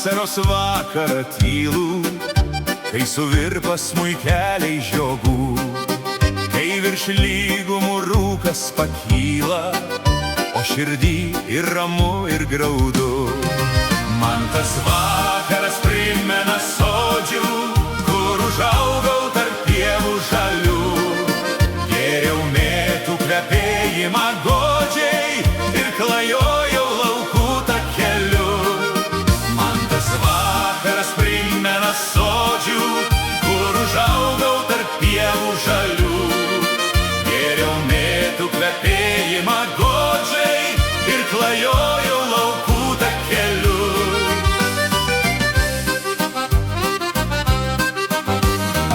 vasaros vakarą tylų, kai suvirpa smuikeliai žiogų, kai virš lygumų rūkas pakyla, o širdį ir ramu ir graudu. Man tas vakaras primena sodžių, kur užaugau tarp pievų žalių. Gėriau mėtų kvepėjimą godžiai ir klajojau laukų takeliu. Man tas vakaras primena sodžių, kur užaugau tarp pievų žalių. Gėriau mėtų kvepėjimą godžiai ir klajojau laukų takeliu.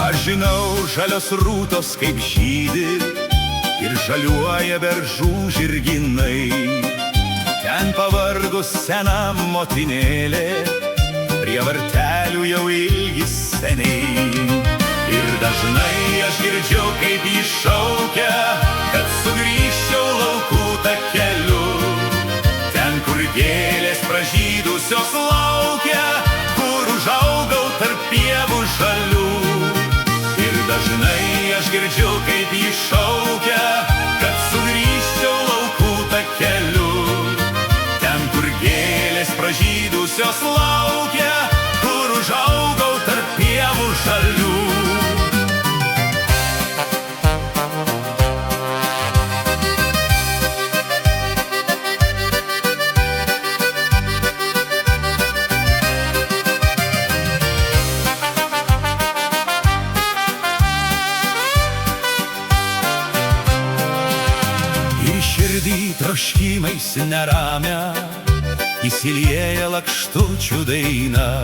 Aš žinau, žalios rūtos kaip žydi ir žaliuoja beržų žirginai. Ten pavargus sena motinėlė, prie vartelių jau ilgis seniai. Ir dažnai aš girdžiu, kaip jį šaukia, kad sugrįžčiau laukų takeliu. Ten, kur gėlės pražydusios laukia, kur užaugau tarp pievų žalių. Ir dažnai aš girdžiu, kaip jį šaukia, kad sugrįžčiau laukų takeliu. Ten, kur gėlės pražydusios laukia, kur užaugau tarp pievų žalių. Širdį troškimais neramia įsilieja lakštučių daina.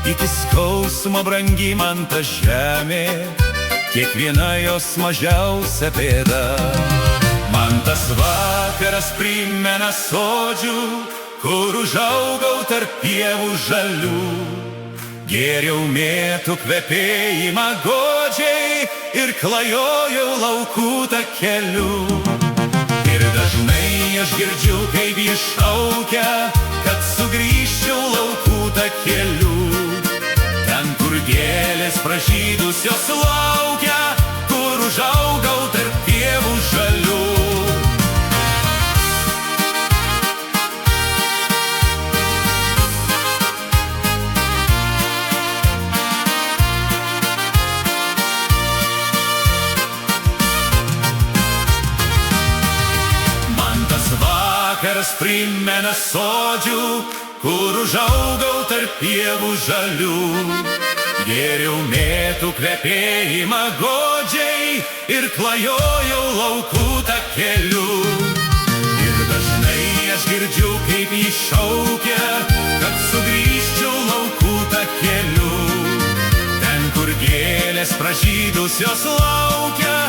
Iki skausmo brangi man ta žemė, kiekviena jos mažiausia pėda. Man tas vakaras primena sodžių, kur užaugau tarp pievų žalių. Gėriau mėtų kvepėjimą godžiai ir klajojau laukų takeliu. Ir dažnai aš girdžiu, kaip jį šaukia, kad sugrįžčiau laukų takeliu. Ten, kur gėlės pražydusios laukia, kur užaugau tarp pievų žalių. Vakaras primena sodžių, kur užaugau tarp pievų žalių. Gėriau mėtų kvepėjimą godžiai ir klajojau laukų takeliu. Ir dažnai aš girdžiu, kaip jį šaukia, kad sugrįžčiau laukų takeliu. Ten, kur gėlės pražydusios laukia,